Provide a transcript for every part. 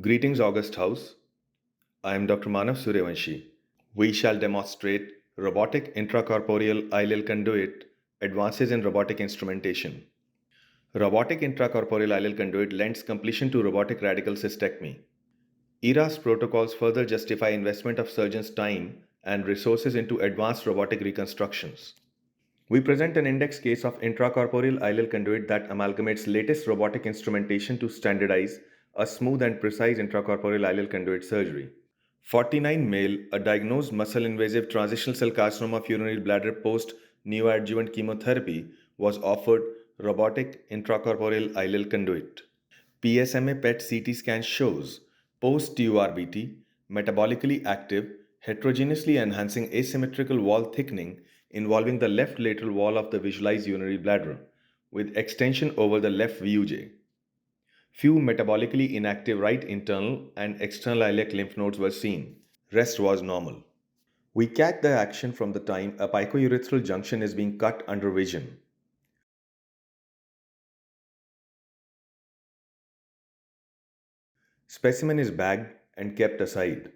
Greetings, August House. I am Dr. Manav Suryavanshi. We shall demonstrate robotic intracorporeal Ileal conduit advances in robotic instrumentation. Robotic intracorporeal Ileal conduit lends completion to robotic radical cystectomy. ERA's protocols further justify investment of surgeons' time and resources into advanced robotic reconstructions. We present an index case of intracorporeal ileal conduit that amalgamates latest robotic instrumentation to standardize a smooth and precise intracorporeal ileal conduit surgery. 49 male, a diagnosed muscle invasive transitional cell carcinoma of urinary bladder post neoadjuvant chemotherapy, was offered robotic intracorporeal ileal conduit. PSMA PET CT scan shows post TURBT metabolically active, heterogeneously enhancing asymmetrical wall thickening involving the left lateral wall of the visualized urinary bladder, with extension over the left VUJ. Few metabolically inactive right internal and external iliac lymph nodes were seen. Rest was normal. We catch the action from the time a picourethral junction is being cut under vision. Specimen is bagged and kept aside.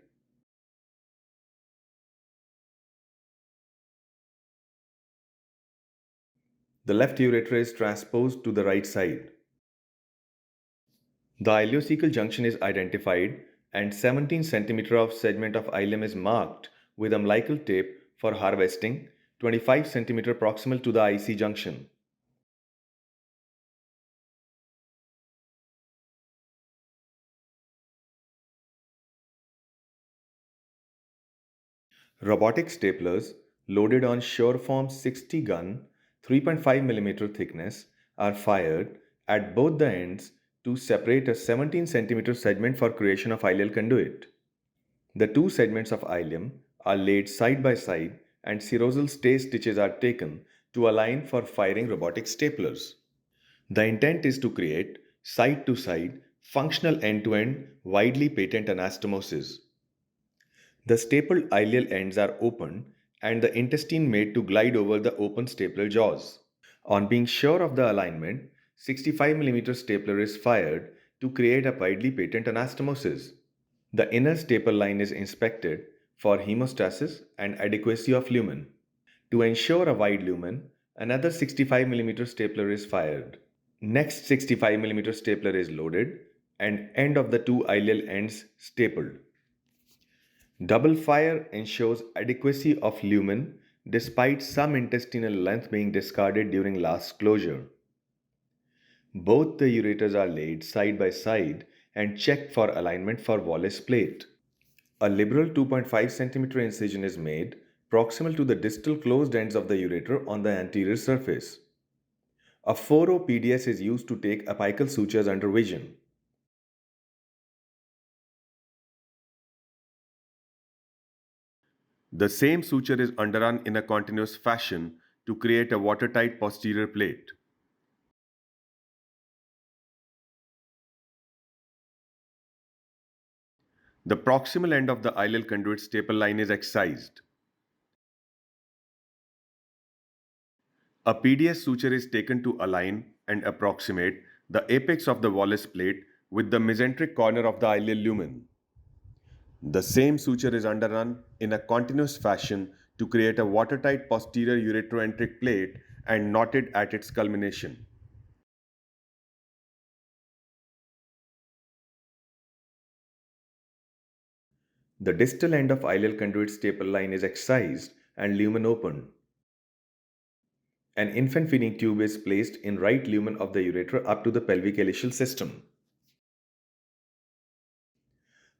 The left ureter is transposed to the right side. The ileocecal junction is identified and 17 cm of segment of ileum is marked with umbilical tape for harvesting 25 cm proximal to the IC junction. Robotic staplers loaded on Sureform 60 gun 3.5 mm thickness are fired at both the ends to separate a 17 cm segment for creation of ileal conduit. The two segments of ileum are laid side by side and serosal stay stitches are taken to align for firing robotic staplers. The intent is to create side to side functional end to end widely patent anastomosis. The stapled ileal ends are opened and the intestine made to glide over the open stapler jaws. On being sure of the alignment, 65 mm stapler is fired to create a widely patent anastomosis. The inner staple line is inspected for hemostasis and adequacy of lumen. To ensure a wide lumen, another 65 mm stapler is fired. Next 65 mm stapler is loaded and end of the two ileal ends stapled. Double fire ensures adequacy of lumen despite some intestinal length being discarded during last closure. Both the ureters are laid side by side and checked for alignment for Wallace plate. A liberal 2.5 cm incision is made proximal to the distal closed ends of the ureter on the anterior surface. A 4O PDS is used to take apical sutures under vision. The same suture is underrun in a continuous fashion to create a watertight posterior plate. The proximal end of the ileal conduit staple line is excised. A PDS suture is taken to align and approximate the apex of the Wallace plate with the mesenteric corner of the ileal lumen. The same suture is underrun in a continuous fashion to create a watertight posterior ureteroenteric plate and knotted at its culmination. The distal end of ileal conduit staple line is excised and lumen opened. An infant feeding tube is placed in right lumen of the ureter up to the pelvic ileal system.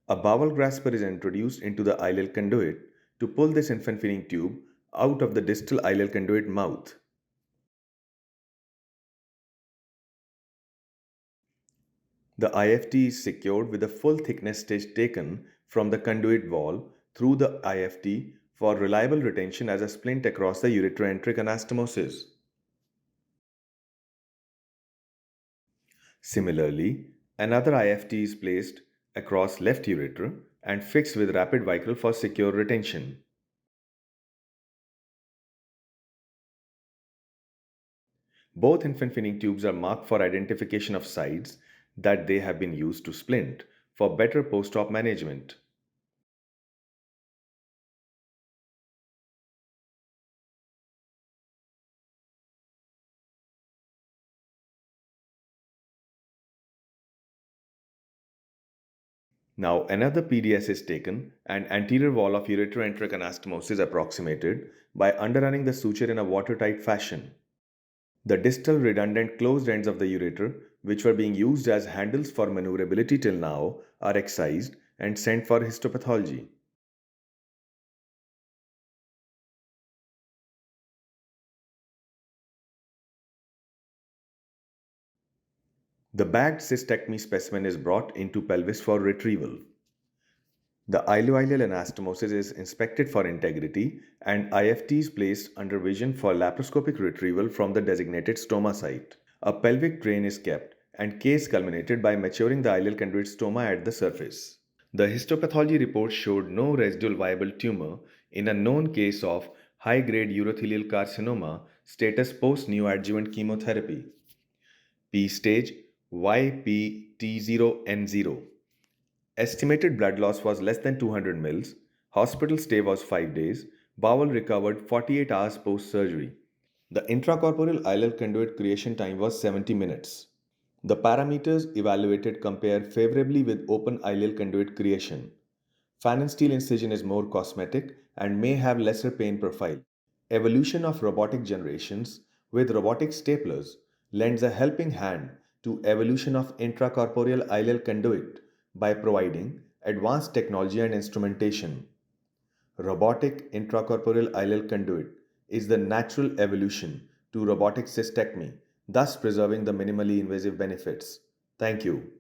A bowel grasper is introduced into the ileal conduit to pull this infant feeding tube out of the distal ileal conduit mouth. The IFT is secured with a full thickness stitch taken from the conduit wall through the IFT for reliable retention as a splint across the ureteroenteric anastomosis. Similarly, another IFT is placed across left ureter and fixed with rapid vicryl for secure retention. Both infant feeding tubes are marked for identification of sites that they have been used to splint for better post op management. Now, another PDS is taken and anterior wall of ureteroenteric anastomosis approximated by underrunning the suture in a watertight fashion. The distal redundant closed ends of the ureter, which were being used as handles for maneuverability till now, are excised and sent for histopathology. The bagged cystectomy specimen is brought into pelvis for retrieval. The ileoileal anastomosis is inspected for integrity and IFT is placed under vision for laparoscopic retrieval from the designated stoma site. A pelvic drain is kept and case culminated by maturing the ileal conduit stoma at the surface. The histopathology report showed no residual viable tumor in a known case of high-grade urothelial carcinoma status post-neoadjuvant chemotherapy. P stage YPT0N0. Estimated blood loss was less than 200 mils. Hospital stay was 5 days. Bowel recovered 48 hours post surgery. The intracorporeal ileal conduit creation time was 70 minutes. The parameters evaluated compare favorably with open ileal conduit creation. Fan and steel incision is more cosmetic and may have lesser pain profile. Evolution of robotic generations with robotic staplers lends a helping hand to evolution of intracorporeal ileal conduit by providing advanced technology and instrumentation. Robotic intracorporeal ileal conduit is the natural evolution to robotic cystectomy, thus preserving the minimally invasive benefits. Thank you.